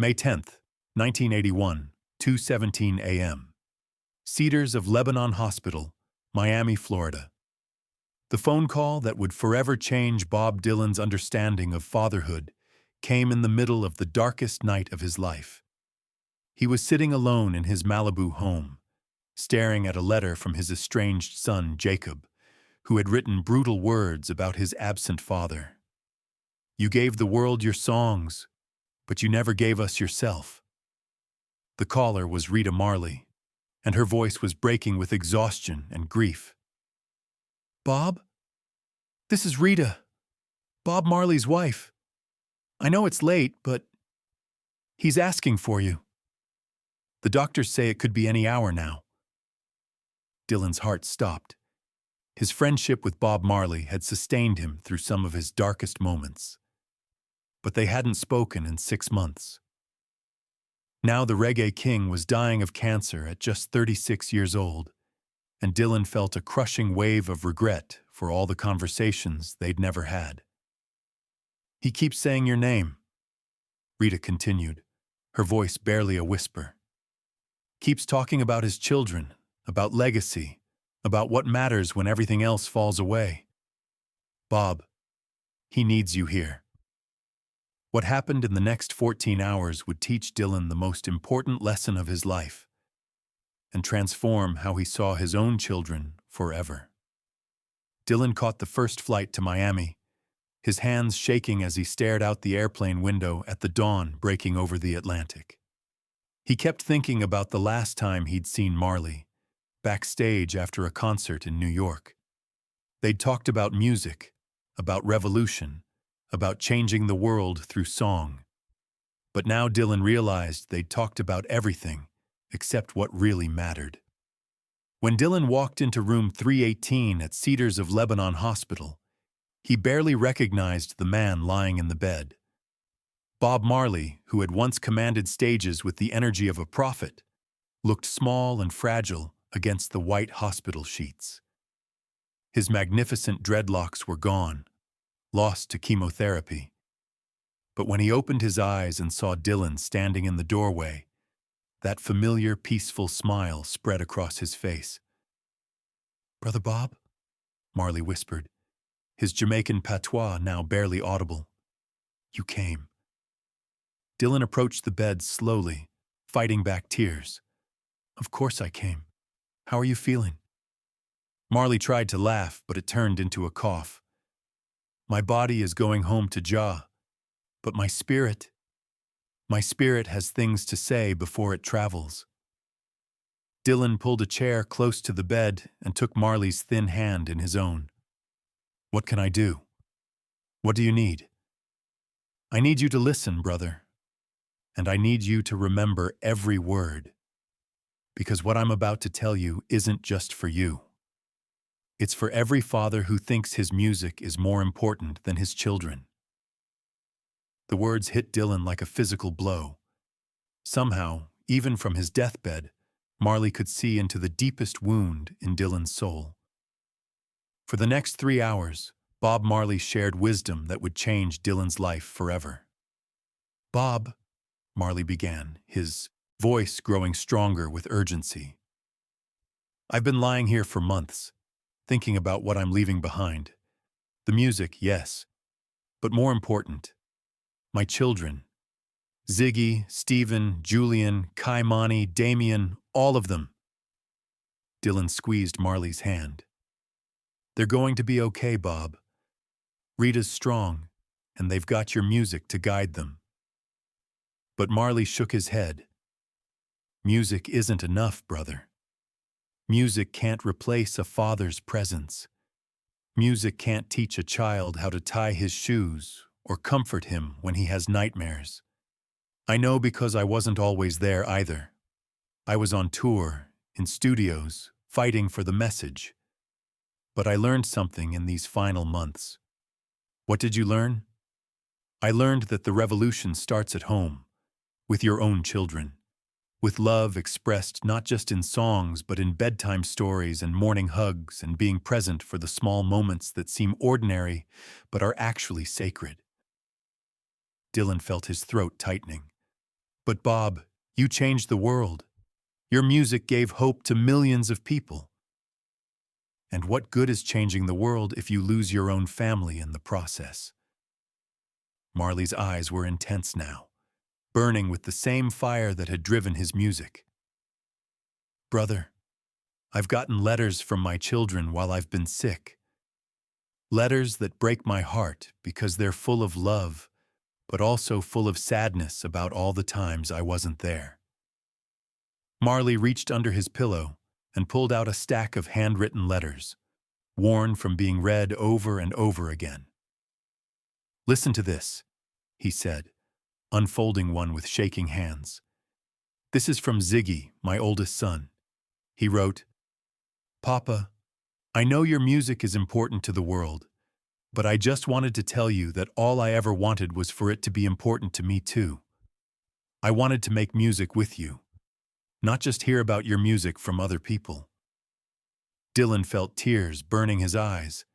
May 10th, 1981, 2:17 a.m. Cedars of Lebanon Hospital, Miami, Florida. The phone call that would forever change Bob Dylan's understanding of fatherhood came in the middle of the darkest night of his life. He was sitting alone in his Malibu home, staring at a letter from his estranged son, Jakob, who had written brutal words about his absent father. "You gave the world your songs, but you never gave us yourself." The caller was Rita Marley, and her voice was breaking with exhaustion and grief. "Bob? This is Rita, Bob Marley's wife. I know it's late, but he's asking for you. The doctors say it could be any hour now." Dylan's heart stopped. His friendship with Bob Marley had sustained him through some of his darkest moments. But they hadn't spoken in 6 months. Now the reggae king was dying of cancer at just 36 years old, and Dylan felt a crushing wave of regret for all the conversations they'd never had. "He keeps saying your name," Rita continued, her voice barely a whisper. "Keeps talking about his children, about legacy, about what matters when everything else falls away. Bob, he needs you here." What happened in the next 14 hours would teach Dylan the most important lesson of his life and transform how he saw his own children forever. Dylan caught the first flight to Miami, his hands shaking as he stared out the airplane window at the dawn breaking over the Atlantic. He kept thinking about the last time he'd seen Marley, backstage after a concert in New York. They'd talked about music, about revolution, about changing the world through song. But now Dylan realized they'd talked about everything except what really mattered. When Dylan walked into room 318 at Cedars of Lebanon Hospital, he barely recognized the man lying in the bed. Bob Marley, who had once commanded stages with the energy of a prophet, looked small and fragile against the white hospital sheets. His magnificent dreadlocks were gone, lost to chemotherapy. But when he opened his eyes and saw Dylan standing in the doorway, that familiar, peaceful smile spread across his face. "Brother Bob?" Marley whispered, his Jamaican patois now barely audible. "You came." Dylan approached the bed slowly, fighting back tears. "Of course I came. How are you feeling?" Marley tried to laugh, but it turned into a cough. "My body is going home to Jah, but my spirit has things to say before it travels." Dylan pulled a chair close to the bed and took Marley's thin hand in his own. "What can I do? What do you need?" "I need you to listen, brother. And I need you to remember every word. Because what I'm about to tell you isn't just for you. It's for every father who thinks his music is more important than his children." The words hit Dylan like a physical blow. Somehow, even from his deathbed, Marley could see into the deepest wound in Dylan's soul. For the next 3 hours, Bob Marley shared wisdom that would change Dylan's life forever. "Bob," Marley began, his voice growing stronger with urgency. "I've been lying here for months, thinking about what I'm leaving behind. The music, yes, but more important, my children. Ziggy, Stephen, Julian, Kaimani, Damien, all of them." Dylan squeezed Marley's hand. "They're going to be okay, Bob. Rita's strong, and they've got your music to guide them." But Marley shook his head. "Music isn't enough, brother. Music can't replace a father's presence. Music can't teach a child how to tie his shoes or comfort him when he has nightmares. I know because I wasn't always there either. I was on tour, in studios, fighting for the message. But I learned something in these final months." "What did you learn?" "I learned that the revolution starts at home, with your own children. With love expressed not just in songs but in bedtime stories and morning hugs and being present for the small moments that seem ordinary but are actually sacred." Dylan felt his throat tightening. But Bob, you changed the world. Your music gave hope to millions of people. And what good is changing the world if you lose your own family in the process? Marley's eyes were intense now, burning with the same fire that had driven his music. Brother, I've gotten letters from my children while I've been sick. Letters that break my heart because they're full of love, but also full of sadness about all the times I wasn't there. Marley reached under his pillow and pulled out a stack of handwritten letters, worn from being read over and over again. Listen to this, he said, unfolding one with shaking hands. This is from Ziggy, my oldest son. He wrote, Papa, I know your music is important to the world, but I just wanted to tell you that all I ever wanted was for it to be important to me too. I wanted to make music with you, not just hear about your music from other people. Dylan felt tears burning his eyes.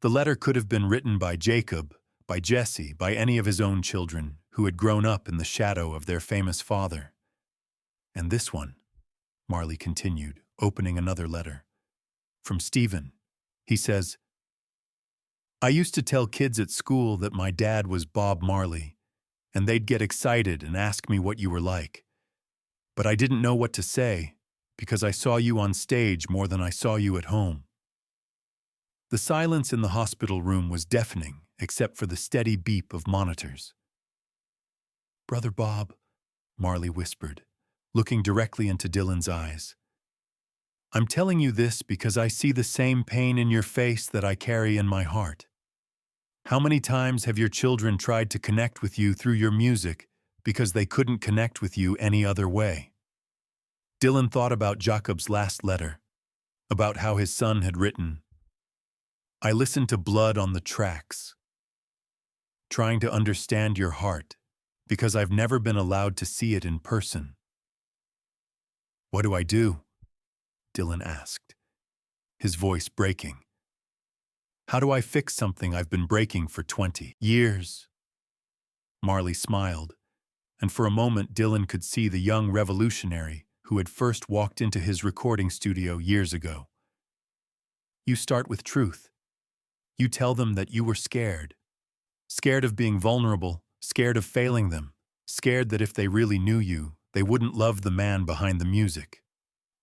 The letter could have been written by Jakob, by Jesse, by any of his own children who had grown up in the shadow of their famous father. And this one, Marley continued, opening another letter. From Stephen. He says, I used to tell kids at school that my dad was Bob Marley, and they'd get excited and ask me what you were like. But I didn't know what to say, because I saw you on stage more than I saw you at home. The silence in the hospital room was deafening, except for the steady beep of monitors. Brother Bob, Marley whispered, looking directly into Dylan's eyes. I'm telling you this because I see the same pain in your face that I carry in my heart. How many times have your children tried to connect with you through your music because they couldn't connect with you any other way? Dylan thought about Jakob's last letter, about how his son had written, I listened to blood on the tracks, trying to understand your heart because I've never been allowed to see it in person. What do I do? Dylan asked, his voice breaking. How do I fix something I've been breaking for 20 years? Marley smiled, and for a moment Dylan could see the young revolutionary who had first walked into his recording studio years ago. You start with truth. You tell them that you were scared. Scared of being vulnerable, scared of failing them, scared that if they really knew you, they wouldn't love the man behind the music.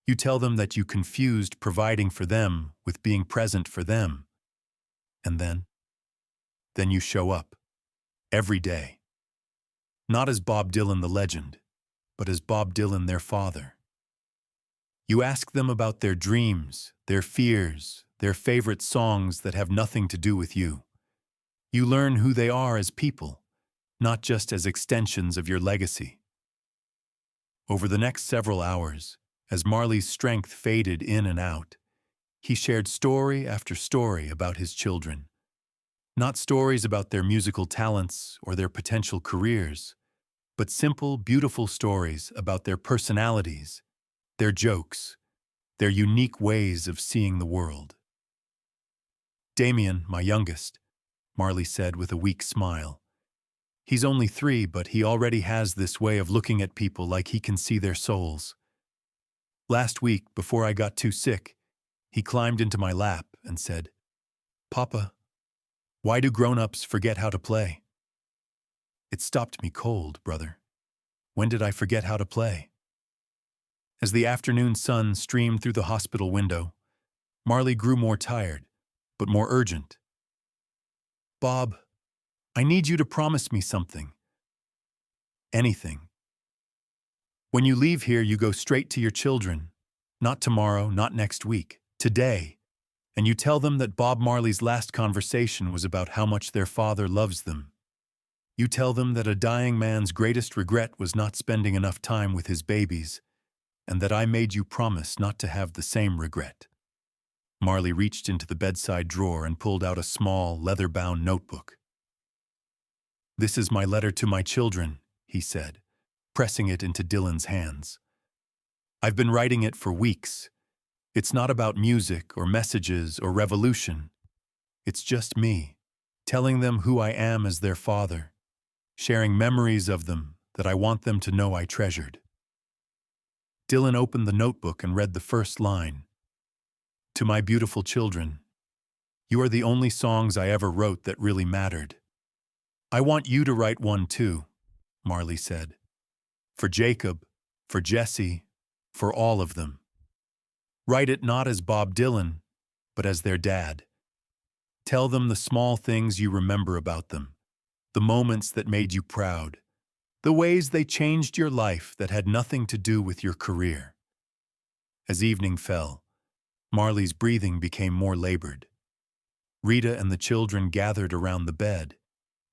You tell them that you confused providing for them with being present for them. And then you show up. Every day. Not as Bob Dylan the legend, but as Bob Dylan their father. You ask them about their dreams, their fears, their favorite songs that have nothing to do with you. You learn who they are as people, not just as extensions of your legacy. Over the next several hours, as Marley's strength faded in and out, he shared story after story about his children. Not stories about their musical talents or their potential careers, but simple, beautiful stories about their personalities, their jokes, their unique ways of seeing the world. Damien, my youngest, Marley said with a weak smile. He's only 3, but he already has this way of looking at people like he can see their souls. Last week, before I got too sick, he climbed into my lap and said, Papa, why do grown-ups forget how to play? It stopped me cold, brother. When did I forget how to play? As the afternoon sun streamed through the hospital window, Marley grew more tired, but more urgent. Bob, I need you to promise me something. Anything. When you leave here, you go straight to your children. Not tomorrow, not next week, today. And you tell them that Bob Marley's last conversation was about how much their father loves them. You tell them that a dying man's greatest regret was not spending enough time with his babies, and that I made you promise not to have the same regret. Marley reached into the bedside drawer and pulled out a small, leather-bound notebook. This is my letter to my children, he said, pressing it into Dylan's hands. I've been writing it for weeks. It's not about music or messages or revolution. It's just me, telling them who I am as their father, sharing memories of them that I want them to know I treasured. Dylan opened the notebook and read the first line. To my beautiful children, you are the only songs I ever wrote that really mattered. I want you to write one too, Marley said. For Jacob, for Jesse, for all of them. Write it not as Bob Dylan, but as their dad. Tell them the small things you remember about them, the moments that made you proud, the ways they changed your life that had nothing to do with your career. As evening fell, Marley's breathing became more labored. Rita and the children gathered around the bed,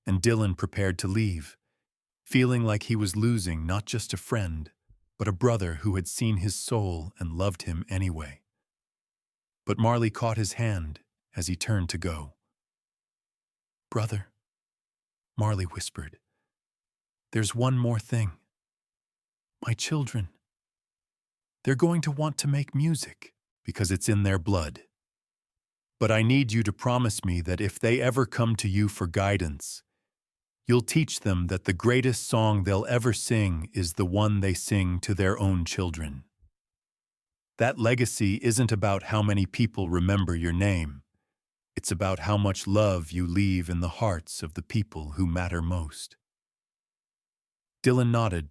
and Dylan prepared to leave, feeling like he was losing not just a friend, but a brother who had seen his soul and loved him anyway. But Marley caught his hand as he turned to go. Brother, Marley whispered, there's one more thing. My children. They're going to want to make music because it's in their blood. But I need you to promise me that if they ever come to you for guidance, you'll teach them that the greatest song they'll ever sing is the one they sing to their own children. That legacy isn't about how many people remember your name. It's about how much love you leave in the hearts of the people who matter most. Dylan nodded,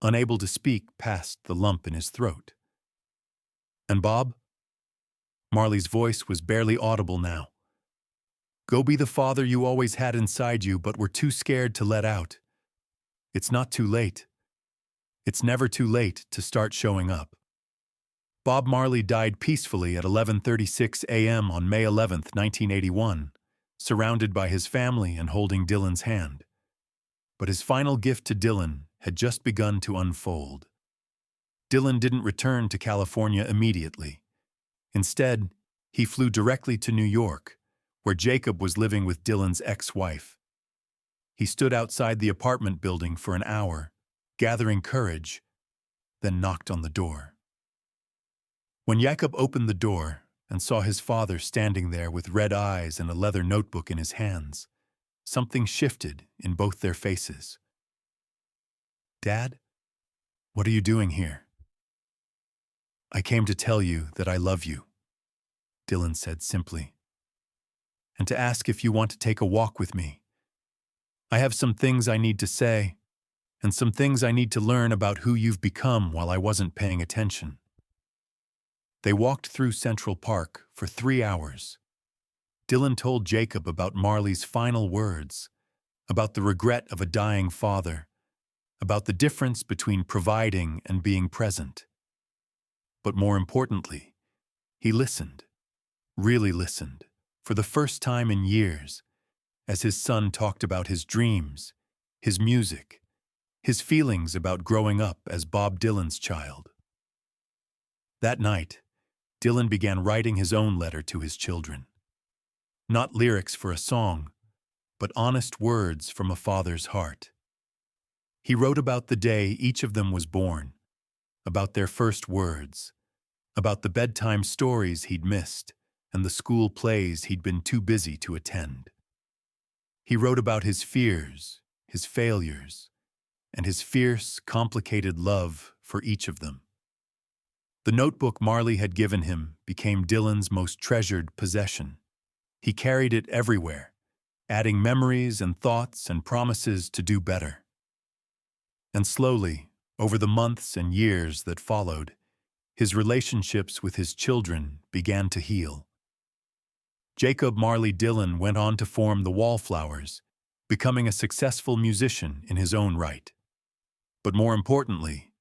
unable to speak past the lump in his throat. And Bob? Marley's voice was barely audible now. Go be the father you always had inside you but were too scared to let out. It's not too late. It's never too late to start showing up. Bob Marley died peacefully at 11:36 a.m. on May 11, 1981, surrounded by his family and holding Dylan's hand. But his final gift to Dylan had just begun to unfold. Dylan didn't return to California immediately. Instead, he flew directly to New York, where Jakob was living with Dylan's ex-wife. He stood outside the apartment building for an hour, gathering courage, then knocked on the door. When Jakob opened the door and saw his father standing there with red eyes and a leather notebook in his hands, something shifted in both their faces. Dad, what are you doing here? I came to tell you that I love you, Dylan said simply, and to ask if you want to take a walk with me. I have some things I need to say, and some things I need to learn about who you've become while I wasn't paying attention. They walked through Central Park for 3 hours. Dylan told Jakob about Marley's final words, about the regret of a dying father, about the difference between providing and being present. But more importantly, he listened, really listened, for the first time in years, as his son talked about his dreams, his music, his feelings about growing up as Bob Dylan's child. That night, Dylan began writing his own letter to his children. Not lyrics for a song, but honest words from a father's heart. He wrote about the day each of them was born, about their first words, about the bedtime stories he'd missed and the school plays he'd been too busy to attend. He wrote about his fears, his failures, and his fierce, complicated love for each of them. The notebook Marley had given him became Dylan's most treasured possession. He carried it everywhere, adding memories and thoughts and promises to do better. And slowly, over the months and years that followed, his relationships with his children began to heal. Jakob Marley Dylan went on to form the Wallflowers, becoming a successful musician in his own right. But more importantly,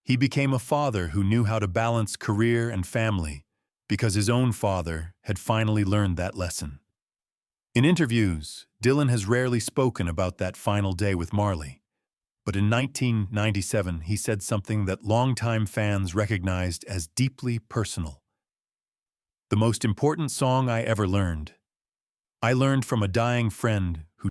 he became a father who knew how to balance career and family because his own father had finally learned that lesson. In interviews, Dylan has rarely spoken about that final day with Marley, but in 1997 he said something that longtime fans recognized as deeply personal. The most important song I ever learned. I learned from a dying friend